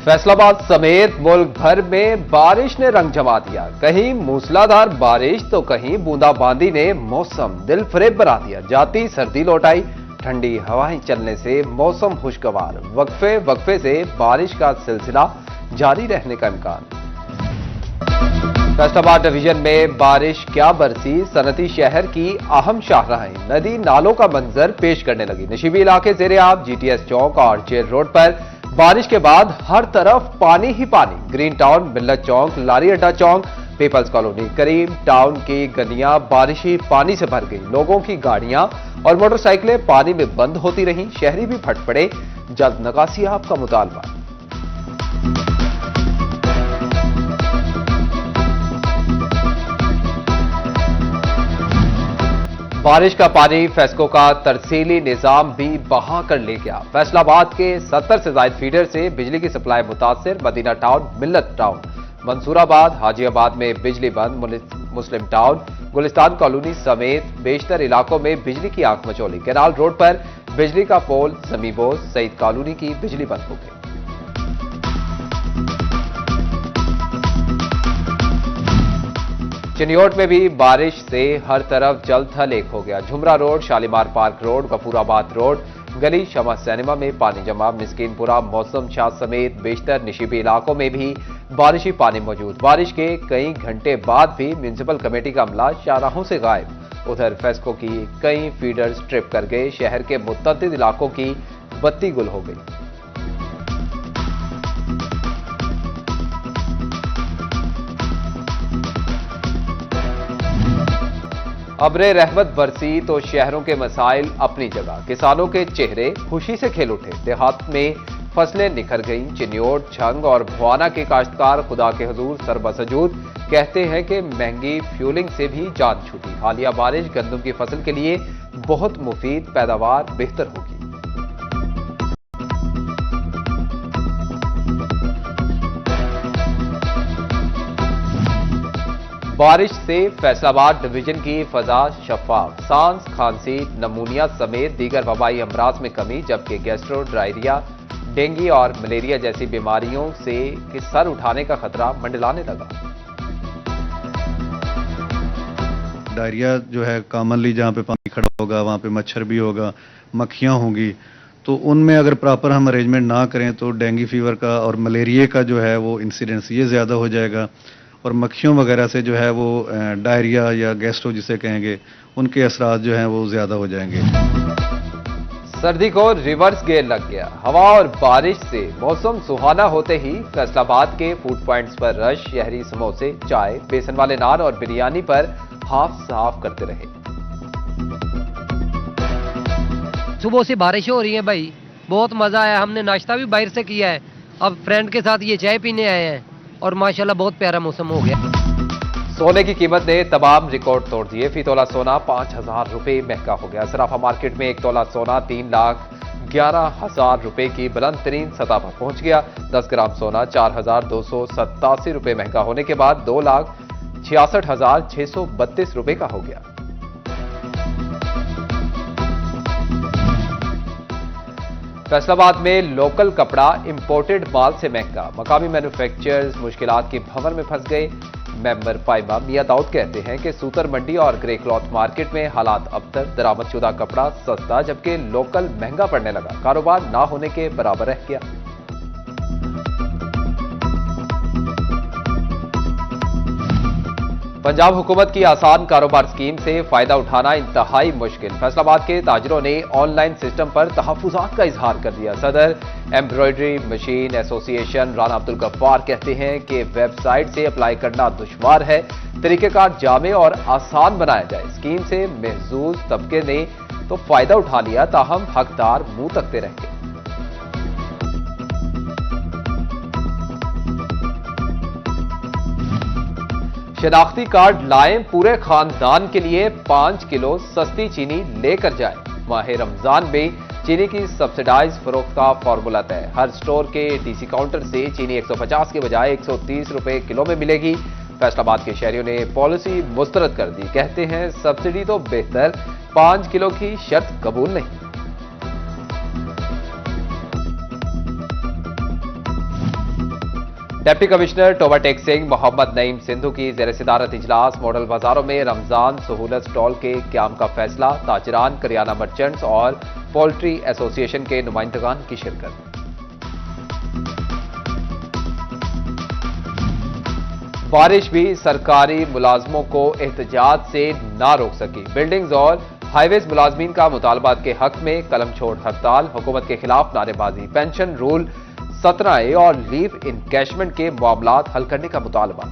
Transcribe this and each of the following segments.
फैसलाबाद समेत मुल्क भर में बारिश ने रंग जमा दिया। कहीं मूसलाधार बारिश तो कहीं बूंदाबांदी ने मौसम दिलफरेब बना दिया। जाती सर्दी लौट आई, ठंडी हवाएं चलने से मौसम खुशगवार। वक्फे वक्फे से बारिश का सिलसिला जारी रहने का इम्कान। फैसलाबाद डिवीजन में बारिश क्या बरसी, सनती शहर की अहम शाहराहें नदी नालों का मंजर पेश करने लगी। नशीबी इलाके ज़ेरे-आब जीटीएस चौक और जेल रोड पर बारिश के बाद हर तरफ पानी ही पानी। ग्रीन टाउन, मिल्लत चौक, लारी अड्डा चौक, पीपल्स कॉलोनी, करीम टाउन की गलियां बारिशी पानी से भर गई। लोगों की गाड़ियां और मोटरसाइकिलें पानी में बंद होती रहीं। शहरी भी फट पड़े। जल्द नकासियाब का मुतालबा। बारिश का पानी फेस्को का तरसीली निजाम भी बहा कर ले गया। फैसलाबाद के 70 से ज्यादा फीडर से बिजली की सप्लाई मुतासिर। मदीना टाउन, मिल्लत टाउन, मंसूराबाद, हाजियाबाद में बिजली बंद। मुस्लिम टाउन, गुलिस्तान कॉलोनी समेत बेशतर इलाकों में बिजली की आंख मचौली। कैनाल रोड पर बिजली का पोल जमीबोज। सईद कॉलोनी की बिजली बंद हो गई। चिन्योट में भी बारिश से हर तरफ जल थल एक हो गया। Jhumra road, Shalimar park road, Ghafoorabad road, गली शमा सिनेमा में पानी जमा। मिस्कीनपुरा, मौसम शाह समेत बेशतर निशिबी इलाकों में भी बारिशी पानी मौजूद। बारिश के कई घंटे बाद भी म्यूनिसिपल कमेटी का अमला शाहराहों से गायब। उधर फेस्को की कई फीडर्स ट्रिप कर गए। शहर के मुतअद्दिद इलाकों की बत्ती गुल हो गई। अब्रे रहमत बरसी तो शहरों के मसाइल अपनी जगह। किसानों के चेहरे खुशी से खिल उठे। देहात में फसलें निखर गईं। चिन्योट, छंग और भवाना के काश्तकार खुदा के हुजूर सरबसजूद कहते हैं कि महंगी फ्यूलिंग से भी जान छूटी। हालिया बारिश गंदम की फसल के लिए बहुत मुफीद, पैदावार बेहतर होगी। बारिश से फैसलाबाद डिवीजन की फजा शफाफ। सांस, खांसी, नमूनिया समेत दीगर वबाई अमराज में कमी, जबकि गैस्ट्रो, डायरिया, डेंगू और मलेरिया जैसी बीमारियों से सर उठाने का खतरा मंडलाने लगा। डायरिया जो है कॉमनली जहाँ पे पानी खड़ा होगा वहाँ पे मच्छर भी होगा, मक्खियाँ होंगी, तो उनमें अगर प्रॉपर हम अरेंजमेंट ना करें तो डेंगू फीवर का और मलेरिया का जो है वो इंसिडेंस ये ज़्यादा हो जाएगा। और मक्खियों वगैरह से जो है वो डायरिया या गैस्ट्रो जिसे कहेंगे, उनके असरात जो हैं वो ज़्यादा हो जाएंगे। सर्दी को रिवर्स गियर लग गया। हवा और बारिश से मौसम सुहाना होते ही फैसलाबाद के फूड पॉइंट्स पर रश। शहरी समोसे, चाय, बेसन वाले नान और बिरयानी पर हाफ साफ करते रहे। सुबह से बारिश हो रही है भाई, बहुत मजा आया। हमने नाश्ता भी बाहर से किया है, अब फ्रेंड के साथ ये चाय पीने आए हैं और माशाल्लाह बहुत प्यारा मौसम हो गया। सोने की कीमत ने तमाम रिकॉर्ड तोड़ दिए। फी तोला सोना 5,000 रुपए महंगा हो गया। सराफा मार्केट में 1 तोला सोना 3,11,000 रुपए की बुलंद तरीन सतह पर पहुंच गया। 10 ग्राम सोना 4,287 रुपए महंगा होने के बाद 2,66,632 रुपए का हो गया। फैसलाबाद में लोकल कपड़ा इंपोर्टेड माल से महंगा। मकामी मैन्युफैक्चरर्स मुश्किलात की भंवर में फंस गए। मेंबर पाइबा मियां दाऊद कहते हैं कि सूतर मंडी और ग्रे क्लॉथ मार्केट में हालात अबतर। दरामदशुदा कपड़ा सस्ता जबकि लोकल महंगा पड़ने लगा। कारोबार ना होने के बराबर रह गया। पंजाब हुकूमत की आसान कारोबार स्कीम से फायदा उठाना इंतहाई मुश्किल। फैसलाबाद के ताजरों ने ऑनलाइन सिस्टम पर तहफुजात का इजहार कर दिया। Sadar embroidery machine association Rana Abdul Gaffar कहते हैं कि वेबसाइट से अप्लाई करना दुश्वार है। तरीकेकार जामे और आसान बनाया जाए। स्कीम से महजूज तबके ने तो फायदा उठा लिया, ताहम हकदार मुंह तकते रह गए। शनाख्ती कार्ड लाएं, पूरे खानदान के लिए 5 किलो सस्ती चीनी लेकर जाएं। माह रमजान में चीनी की सब्सिडाइज फरोख्त का फॉर्मूला तय। हर स्टोर के डीसी काउंटर से चीनी 150 के बजाय 130 रुपए किलो में मिलेगी। फैसलाबाद के शहरियों ने पॉलिसी मुस्तरद कर दी। कहते हैं सब्सिडी तो बेहतर, 5 किलो की शर्त कबूल नहीं। डिप्टी कमिश्नर टोबाटेक सिंह मोहम्मद नईम सिंधु की जेर सदारत इजलास मॉडल बाजारों में रमजान सहूलत स्टॉल के क्याम का फैसला, ताजरान, करियाना मर्चेंट्स और पोल्ट्री एसोसिएशन के नुमाइंदगान की शिरकत। बारिश भी सरकारी मुलाजमों को एहतजाज से ना रोक सकी। बिल्डिंग्स और हाईवेज मुलाजमीन का मुतालबात के हक में कलम छोड़ हड़ताल, हुकूमत के खिलाफ नारेबाजी, पेंशन रूल 17A और लीव इनकैशमेंट के मामलात हल करने का मुतालबा।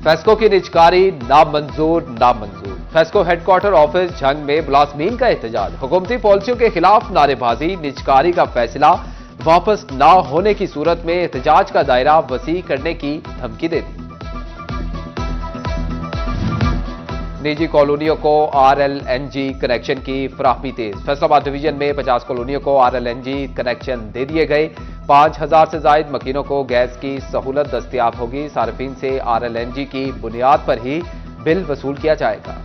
फेस्को की निजकारी नामंजूर। फेस्को हेडक्वार्टर ऑफिस झंग में मुलाजमीन का एहतजाज, हुकूमती पॉलिसियों के खिलाफ नारेबाजी, निजकारी का फैसला वापस ना होने की सूरत में एहतजाज का दायरा वसी करने की धमकी दे दी। निजी कॉलोनियों को RLNG कनेक्शन की फराहमी तेज। फैसलाबाद डिवीजन में 50 कॉलोनियों को RLNG कनेक्शन दे दिए गए। 5000 से जायद मकीनों को गैस की सहूलत दस्तयाब होगी। सार्फिन से RLNG की बुनियाद पर ही बिल वसूल किया जाएगा।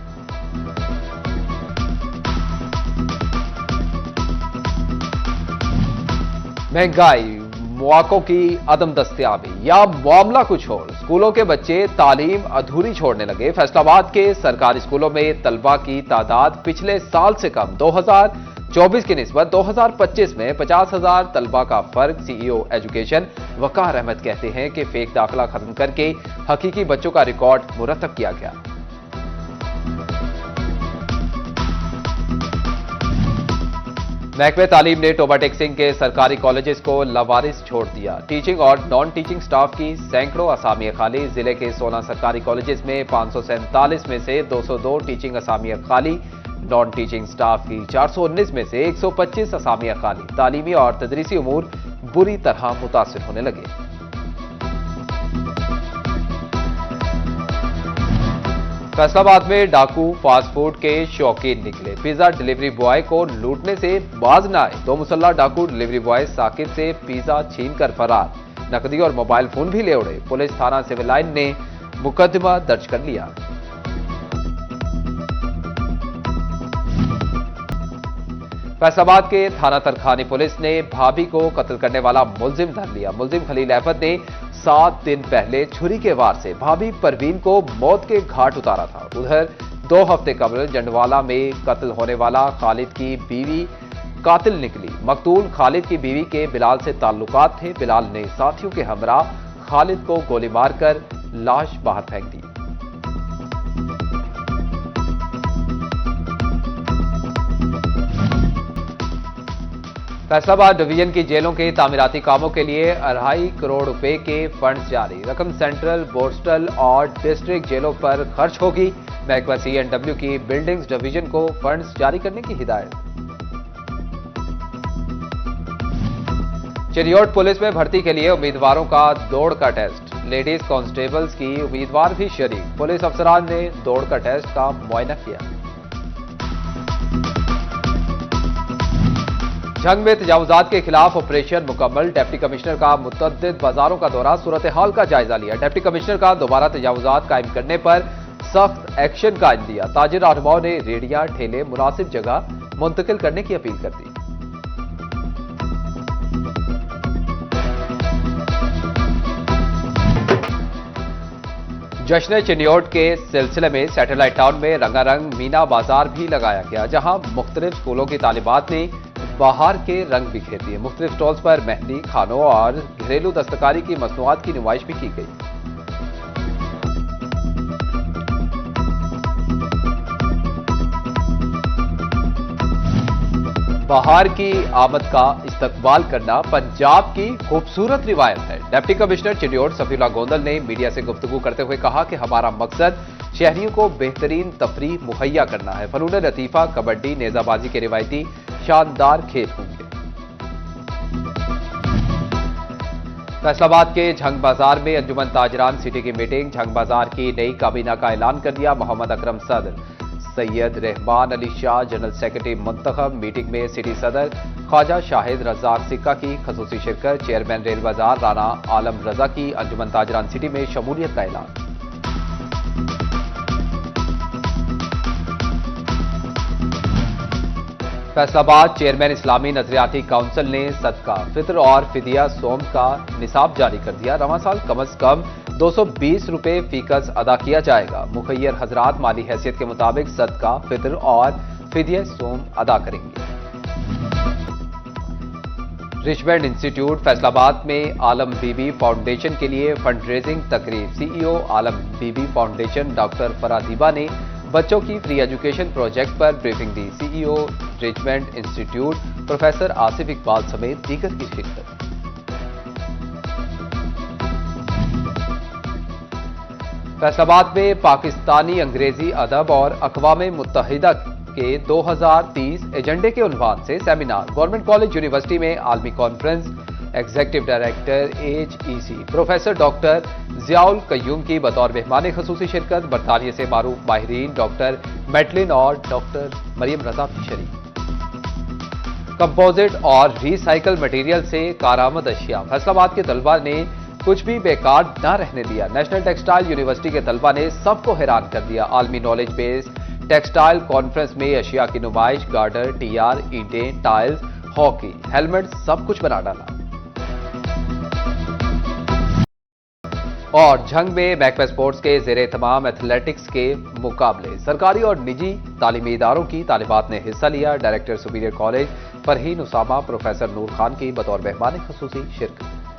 महंगाई, मौकों की अदम दस्तयाबी या मामला कुछ और, स्कूलों के बच्चे तालीम अधूरी छोड़ने लगे। फैसलाबाद के सरकारी स्कूलों में तलबा की तादाद पिछले साल से कम। 2024 की निस्बत 2025 में 50,000 तलबा का फर्क। CEO एजुकेशन वकार अहमद कहते हैं कि फेक दाखिला खत्म करके हकीकी बच्चों का रिकॉर्ड मुरतब किया गया। महकमे तालीम ने टोबाटेक सिंह के सरकारी कॉलेजेस को लवारिस छोड़ दिया। टीचिंग और नॉन टीचिंग स्टाफ की सैकड़ों असामियां खाली। जिले के 16 सरकारी कॉलेजेस में 547 में से 202 टीचिंग असामियां खाली। नॉन टीचिंग स्टाफ की 419 में से 125 असामियां खाली। तालीमी और तदरीसी उमूर बुरी तरह मुतासिर होने लगे। फैसलाबाद में डाकू फास्ट फूड के शौकीन निकले। पिज्जा डिलीवरी बॉय को लूटने से बाज न आए। 2 मुसल्ला डाकू डिलीवरी बॉय साकिब से पिज्जा छीनकर फरार। नकदी और मोबाइल फोन भी ले उड़े। पुलिस थाना सिविल लाइन ने मुकदमा दर्ज कर लिया। फैसलाबाद के थाना तरखानी पुलिस ने भाभी को कत्ल करने वाला मुलजिम धर लिया। मुलजिम खलील अहमद ने 7 दिन पहले छुरी के वार से भाभी परवीन को मौत के घाट उतारा था। उधर 2 हफ्ते कबल जंडवाला में कत्ल होने वाला खालिद की बीवी कातिल निकली। मकतूल खालिद की बीवी के बिलाल से ताल्लुकात थे। बिलाल ने साथियों के हमराह खालिद को गोली मारकर लाश बाहर फेंक दी। फैसलाबाद डिवीजन की जेलों के तामीराती कामों के लिए 2.5 करोड़ रुपए के फंड्स जारी। रकम सेंट्रल, बोस्टल और डिस्ट्रिक्ट जेलों पर खर्च होगी। महकमा CNW की बिल्डिंग्स डिवीजन को फंड्स जारी करने की हिदायत। चिरियोट पुलिस में भर्ती के लिए उम्मीदवारों का दौड़ का टेस्ट। लेडीज कांस्टेबल्स की उम्मीदवार भी शरीक। पुलिस अफसरान ने दौड़ का टेस्ट का मुआयना किया। झंग में तजावुजात के खिलाफ ऑपरेशन मुकम्मल। डिप्टी कमिश्नर का मुतअद्दिद बाजारों का दौरा, सूरत हाल का जायजा लिया। डिप्टी कमिश्नर का दोबारा तजावुजात कायम करने पर सख्त एक्शन का दिया। ताजिर रहनुमाओं ने रेहड़ियां ठेले मुनासिब जगह मुंतकिल करने की अपील कर दी। जश्न चिन्योट के सिलसिले में सैटेलाइट टाउन में रंगारंग मीना बाजार भी लगाया गया, जहां मुख्तलिफ स्कूलों की तालिबात ने बाहर के रंग बिखेर दिए। मुख्तलिफ स्टॉल्स पर मेहंदी, खानों और घरेलू दस्तकारी की मसनूआत की नुमाइश भी की गई। बाहर की आमद का इस्तकबाल करना पंजाब की खूबसूरत रिवायत है। डिप्टी कमिश्नर चिन्योट सफीउल्लाह गोंदल ने मीडिया से गुफ्तगू करते हुए कहा कि हमारा मकसद शहरियों को बेहतरीन तफरीह मुहैया करना है। फनून लतीफा, कबड्डी, नेजाबाजी के रिवायती शानदार खेल होंगे। फैसलाबाद के झंग बाजार में अंजुमन ताजरान सिटी की मीटिंग। झंग बाजार की नई काबीना का ऐलान कर दिया। मोहम्मद अकरम सदर, सैयद रहमान अली शाह जनरल सेक्रेटरी मुंतखब। मीटिंग में सिटी सदर ख्वाजा शाहिद रज़ाक सिक्का की खसूसी शिरकत। चेयरमैन रेल बाजार राना आलम रजा की अंजुमन ताजरान सिटी में शमूलियत का ऐलान। फैसलाबाद चेयरमैन इस्लामी नजरियाती काउंसिल ने सदका फितर और फिदिया सोम का निसाब जारी कर दिया। रवां साल कम से कम 220 रुपए फीकस अदा किया जाएगा। मुखैयर हजरात माली हैसियत के मुताबिक सदका फितर और फिदिया सोम अदा करेंगे। रिचमंड इंस्टीट्यूट फैसलाबाद में आलम बीबी फाउंडेशन के लिए फंड रेजिंग तकरीब। CEO Alam Bibi foundation doctor Faradiba ने बच्चों की फ्री एजुकेशन प्रोजेक्ट पर ब्रीफिंग दी। CEO Richmond institute professor Asif Iqbal समेत दीगर की शिरकत। फैसलाबाद में पाकिस्तानी अंग्रेजी अदब और अक़वाम मुत्तहिदा के 2030 एजेंडे के उन्वान से सेमिनार। गवर्नमेंट कॉलेज यूनिवर्सिटी में आलमी conference. Executive director HEC professor doctor Ziaul Qayyum की बतौर मेहमान खसूसी शिरकत। बरतानिया से मारूफ माहिरीन डॉक्टर मैटलिन और डॉक्टर मरियम रजा भी शरीक। कंपोजिट और रिसाइकल मटेरियल से कारआमद अशिया। फैसलाबाद के तलबा ने कुछ भी बेकार न रहने दिया। नेशनल टेक्सटाइल यूनिवर्सिटी के तलबा ने सबको हैरान कर दिया। आलमी नॉलेज बेस्ड टेक्सटाइल कॉन्फ्रेंस में अशिया की नुमाइश। गार्डर, टीआर, ईंटें, टाइल्स, हॉकी, हेलमेट सब कुछ बना डाला। और झंग में महकमा स्पोर्ट्स के जेर तमाम एथलेटिक्स के मुकाबले। सरकारी और निजी तालीमी इदारों की तालिबात ने हिस्सा लिया। Director superior college Farheen Usama professor Noor Khan की बतौर मेहमान खसूसी शिरकत।